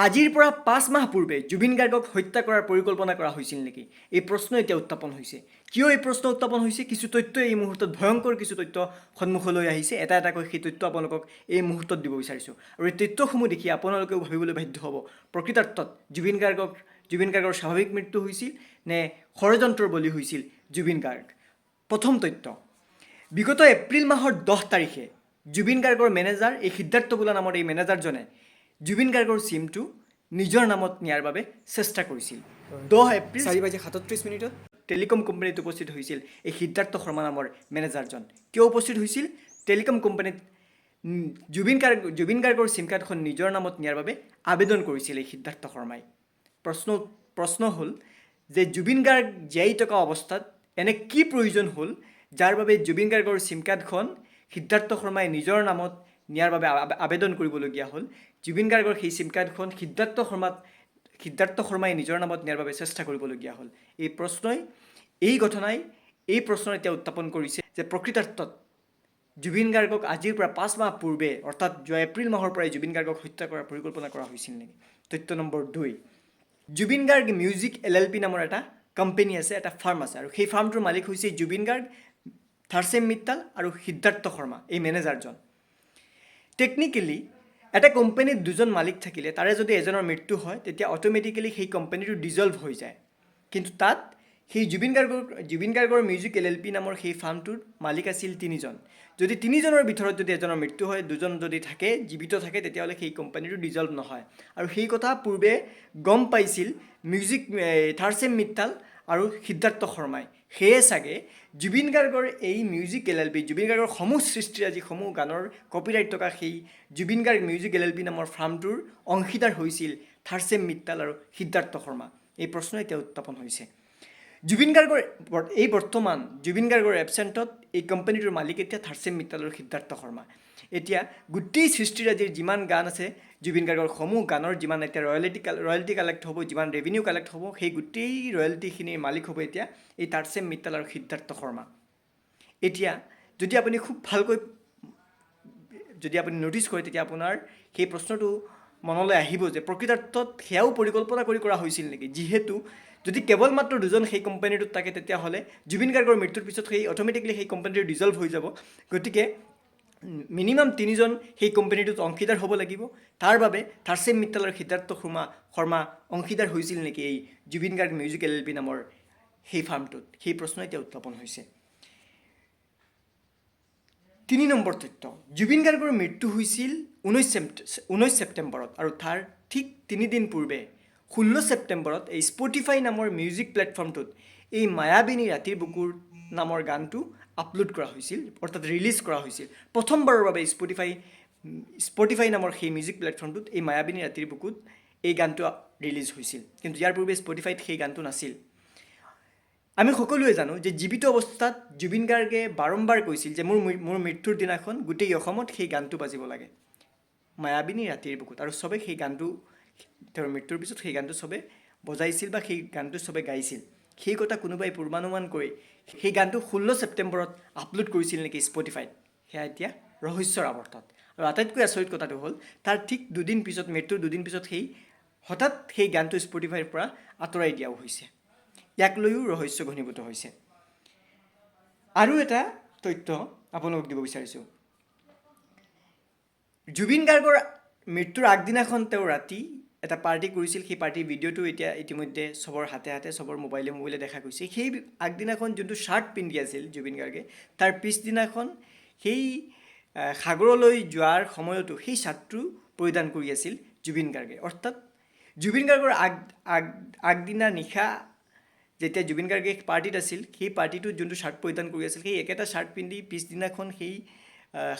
আজিৰ পৰা 5 মাহ পূৰ্বে জুবিন গাৰ্গক হত্যা কৰাৰ পৰিকল্পনা কৰা হৈছিল নেকি? এই প্ৰশ্ন এতিয়া উত্থাপন হৈছে। কিয় এই প্ৰশ্ন উত্থাপন হৈছে? কিছু তথ্য এই মুহূৰ্তত ভয়ংকৰ কিছু তথ্য সন্মুখলৈ আহিছে। এটা এটাকৈ সেই তথ্য আপোনালোকক এই মুহূৰ্তত দিব বিচাৰিছোঁ। আৰু এই তথ্যসমূহ দেখি আপোনালোকেও ভাবিবলৈ বাধ্য হ'ব, প্ৰকৃতাৰ্থত জুবিন গাৰ্গৰ স্বাভাৱিক মৃত্যু হৈছিল নে ষড়যন্ত্ৰৰ বলি হৈছিল জুবিন গাৰ্গ। প্ৰথম তথ্য, বিগত এপ্ৰিল মাহৰ 10 তাৰিখে জুবিন গাৰ্গৰ মেনেজাৰ, এই সিদ্ধাৰ্থ বোলা নামৰ এই মেনেজাৰজনে জুবিন গাৰ্গৰ চিমটো নিজৰ নামত নিয়াৰ বাবে চেষ্টা কৰিছিল। 10 এপ্ৰিল 4:37 টেলিকম কোম্পানীত উপস্থিত হৈছিল এই সিদ্ধাৰ্থ শৰ্মা নামৰ মেনেজাৰজন। কিয় উপস্থিত হৈছিল? টেলিকম কোম্পানীত জুবিন গাৰ্গৰ চিম কাৰ্ডখন নিজৰ নামত নিয়াৰ বাবে আবেদন কৰিছিল এই সিদ্ধাৰ্থ শৰ্মাই। প্ৰশ্ন হ'ল যে জুবিন গাৰ্গ জীয়াই থকা অৱস্থাত এনে কি প্ৰয়োজন হ'ল যাৰ বাবে জুবিন গাৰ্গৰ চিম কাৰ্ডখন সিদ্ধাৰ্থ শৰ্মাই নিজৰ নামত নিয়াৰ বাবে আবেদন কৰিবলগীয়া হ'ল। জুবিন গাৰ্গৰ সেই চিম কাৰ্ডখন সিদ্ধাৰ্থ শৰ্মাই নিজৰ নামত নিয়াৰ বাবে চেষ্টা কৰিবলগীয়া হ'ল। এই ঘটনাই এই প্ৰশ্ন এতিয়া উত্থাপন কৰিছে যে প্ৰকৃতাৰ্থত জুবিন গাৰ্গক আজিৰ পৰা 5 মাহ পূৰ্বে, অৰ্থাৎ যোৱা এপ্ৰিল মাহৰ পৰাই জুবিন গাৰ্গক হত্যা কৰাৰ পৰিকল্পনা কৰা হৈছিল নেকি? তথ্য number 2, Zubeen Garg music LLP নামৰ এটা কোম্পানী আছে, এটা ফাৰ্ম আছে, আৰু সেই ফাৰ্মটোৰ মালিক হৈছে জুবিন গাৰ্গ, থাৰ্চেম মিত্তাল আৰু সিদ্ধাৰ্থ শৰ্মা, এই মেনেজাৰজন। টেকনিকেলি এটা কোম্পানীত দুজন মালিক থাকিলে তাৰে যদি এজনৰ মৃত্যু হয় তেতিয়া অট'মেটিকেলি সেই কোম্পানীটো ডিজলভ হৈ যায়। কিন্তু তাত সেই জুবিন গাৰ্গৰ মিউজিক LLP নামৰ সেই ফাৰ্মটোৰ মালিক আছিল 3জন। যদি 3জনৰ ভিতৰত যদি এজনৰ মৃত্যু হয়, 2জন যদি থাকে, জীৱিত থাকে, তেতিয়াহ'লে সেই কোম্পানীটো ডিজলভ নহয়। আৰু সেই কথা পূৰ্বে গম পাইছিল থাৰ্চেম মিত্তাল আৰু সিদ্ধাৰ্থ শৰ্মাই। সেয়ে চাগে জুবিন গাৰ্গৰ এই মিউজিক LLP, জুবিন গাৰ্গৰ সমূহ সৃষ্টিৰাজি, সমূহ গানৰ কপিৰাইট থকা সেই জুবিন গাৰ্গ মিউজিক LLP নামৰ ফাৰ্মটোৰ অংশীদাৰ হৈছিল থাৰ্চেম মিত্তাল আৰু সিদ্ধাৰ্থ শৰ্মা। এই প্ৰশ্ন এতিয়া উত্থাপন হৈছে। জুবিন গাৰ্গৰ এবচেণ্টত এই কোম্পানীটোৰ মালিক এতিয়া থাৰ্চেম মিত্তাল আৰু সিদ্ধাৰ্থ শৰ্মা। এতিয়া গোটেই সৃষ্টিৰাজিৰ যিমান গান আছে, জুবিন গাৰ্গৰ সমূহ গানৰ যিমান এতিয়া ৰয়েলিটি কালেক্ট হ'ব, যিমান ৰেভিনিউ কালেক্ট হ'ব, সেই গোটেই ৰয়েলিটিখিনিৰ মালিক হ'ব এতিয়া এই থাৰ্চেম মিত্তাল আৰু সিদ্ধাৰ্থ শৰ্মা। এতিয়া যদি আপুনি খুব ভালকৈ ন'টিছ কৰে, তেতিয়া আপোনাৰ সেই প্ৰশ্নটো মনলৈ আহিব যে প্ৰকৃতাৰ্থত সেয়াও পৰিকল্পনা কৰা হৈছিল নেকি? যিহেতু যদি কেৱল মাত্ৰ 2জন সেই কোম্পানীটোত থাকে, তেতিয়াহ'লে জুবিন গাৰ্গৰ মৃত্যুৰ পিছত অট'মেটিকেলি সেই কোম্পানীটো ডিজলভ হৈ যাব। গতিকে মিনিমাম 3জন সেই কোম্পানীটোত অংশীদাৰ হ'ব লাগিব। তাৰ বাবে থাৰ্চেম মিত্তাল আৰু সিদ্ধাৰ্থ শৰ্মা অংশীদাৰ হৈছিল নেকি এই জুবিন গাৰ্গ মিউজিক LLP নামৰ সেই ফাৰ্মটোত? সেই প্ৰশ্ন এতিয়া উত্থাপন হৈছে। 3 নম্বৰ তথ্য, জুবিন গাৰ্গৰ মৃত্যু হৈছিল 19 ছেপ্টেম্বৰত, আৰু তাৰ ঠিক 3 দিন পূৰ্বে 16 ছেপ্টেম্বৰত এই স্পটিফাই নামৰ মিউজিক প্লেটফৰ্মটোত এই মায়াবিনী ৰাতিৰ বুকুৰ নামৰ গানটো আপলোড কৰা হৈছিল, অৰ্থাৎ ৰিলিজ কৰা হৈছিল। প্ৰথমবাৰৰ বাবে স্পটিফাই নামৰ সেই মিউজিক প্লেটফৰ্মটোত এই মায়াবিনী ৰাতিৰ বুকুত এই গানটো ৰিলিজ হৈছিল। কিন্তু ইয়াৰ পূৰ্বে স্পটিফাইত সেই গানটো নাছিল। আমি সকলোৱে জানো যে জীৱিত অৱস্থাত জুবিন গাৰ্গে বাৰম্বাৰ কৈছিল যে মোৰ মৃত্যুৰ দিনাখন গোটেই অসমত সেই গানটো বাজিব লাগে, মায়াবিনী ৰাতিৰ বুকুত। আৰু চবে সেই গানটো, তেওঁৰ মৃত্যুৰ পিছত সেই গানটো চবে বজাইছিল বা সেই গানটো চবে গাইছিল। সেই কথা কোনোবাই পূৰ্বানুমান কৰি সেই গানটো 16 ছেপ্টেম্বৰত আপলোড কৰিছিল নেকি স্পটিফাইত? সেয়া এতিয়া ৰহস্যৰ আৱৰ্তত। আৰু আটাইতকৈ আচৰিত কথাটো হ'ল, তাৰ ঠিক মৃত্যুৰ দুদিন পিছত হঠাৎ সেই গানটো স্পটিফাইৰ পৰা আঁতৰাই দিয়াও হৈছে। ইয়াক লৈও ৰহস্য ঘনীভূত হৈছে। আৰু এটা তথ্য আপোনালোকক দিব বিচাৰিছোঁ। জুবিন গাৰ্গৰ মৃত্যুৰ আগদিনাখন তেওঁ ৰাতি এটা পাৰ্টি কৰিছিল। সেই পাৰ্টিৰ ভিডিঅ'টো এতিয়া ইতিমধ্যে চবৰ হাতে চবৰ মোবাইলে দেখা গৈছে। সেই আগদিনাখন যোনটো শ্বাৰ্ট পিন্ধি আছিল জুবিন গাৰ্গে, তাৰ পিছদিনাখন সেই সাগৰলৈ যোৱাৰ সময়তো সেই শ্বাৰ্টটো পৰিধান কৰি আছিল জুবিন গাৰ্গে। অৰ্থাৎ জুবিন গাৰ্গৰ আগদিনা নিশা যেতিয়া জুবিন গাৰ্গে পাৰ্টিত আছিল, সেই পাৰ্টিটোত যোনটো শ্বাৰ্ট পৰিধান কৰি আছিল, সেই একেটা শ্বাৰ্ট পিন্ধি পিছদিনাখন সেই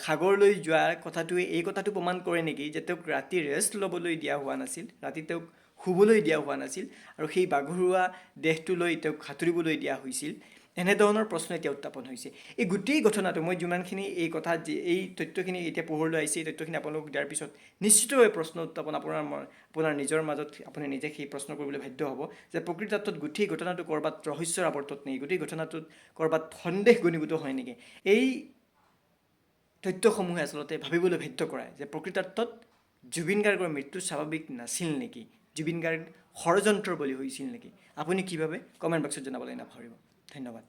সাগৰলৈ যোৱা কথাটোৱে এই কথাটো প্ৰমাণ কৰে নেকি যে তেওঁক ৰাতি ৰেষ্ট ল'বলৈ দিয়া হোৱা নাছিল, ৰাতি তেওঁক শুবলৈ দিয়া হোৱা নাছিল, আৰু সেই বাগৰুৱা দেহটোলৈ তেওঁক সাঁতুৰিবলৈ দিয়া হৈছিল? এনেধৰণৰ প্ৰশ্ন এতিয়া উত্থাপন হৈছে। এই গোটেই ঘটনাটো মই যিমানখিনি এই তথ্যখিনি এতিয়া পোহৰলৈ আহিছে, এই তথ্যখিনি আপোনালোকক দিয়াৰ পিছত নিশ্চিতভাৱে প্ৰশ্ন উত্থাপন আপোনাৰ নিজৰ মাজত আপুনি নিজে সেই প্ৰশ্ন কৰিবলৈ বাধ্য হ'ব যে প্ৰকৃতাৰ্থত গোটেই ঘটনাটো ক'ৰবাত ৰহস্যৰ আৱৰ্তত নেকি? গোটেই ঘটনাটোত ক'ৰবাত সন্দেহ ঘনীভূত হয় নেকি? এই তথ্যসমূহে আচলতে ভাবিবলৈ বাধ্য কৰায় যে প্ৰকৃতাৰ্থত জুবিন গাৰ্গৰ মৃত্যু স্বাভাৱিক নাছিল নেকি? জুবিন গাৰ্গ ষড়যন্ত্ৰৰ বলি হৈছিল নেকি? আপুনি কি ভাবে? কমেণ্ট বক্সত জনাবলৈ নাপাহৰিব। ধন্যবাদ।